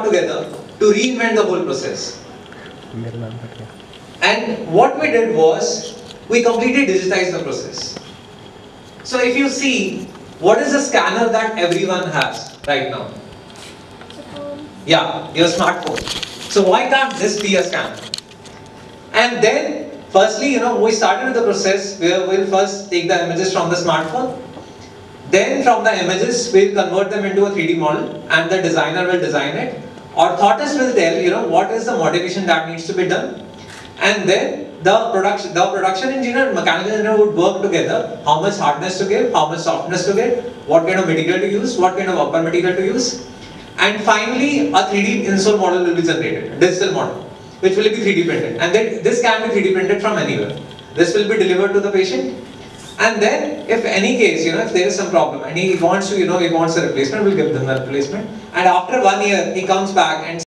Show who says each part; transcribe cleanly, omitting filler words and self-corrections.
Speaker 1: got together to reinvent the whole process. And what we did was, we completely digitized the process. So if you see, what is the scanner that everyone has right now? Yeah, your smartphone. So why can't this be a scanner? And then, firstly, we started with the process where we'll first take the images from the smartphone. Then from the images, we'll convert them into a 3D model and the designer will design it. Orthotis will tell, what is the modification that needs to be done. And then the production engineer and mechanical engineer would work together, how much hardness to give, how much softness to get, what kind of material to use, what kind of upper material to use. And finally, a 3D insole model will be generated, a digital model, which will be 3D printed. And then this can be 3D printed from anywhere. This will be delivered to the patient. And then, if any case, if there is some problem and he wants to, he wants a replacement, we'll give them the replacement. And after 1 year, he comes back and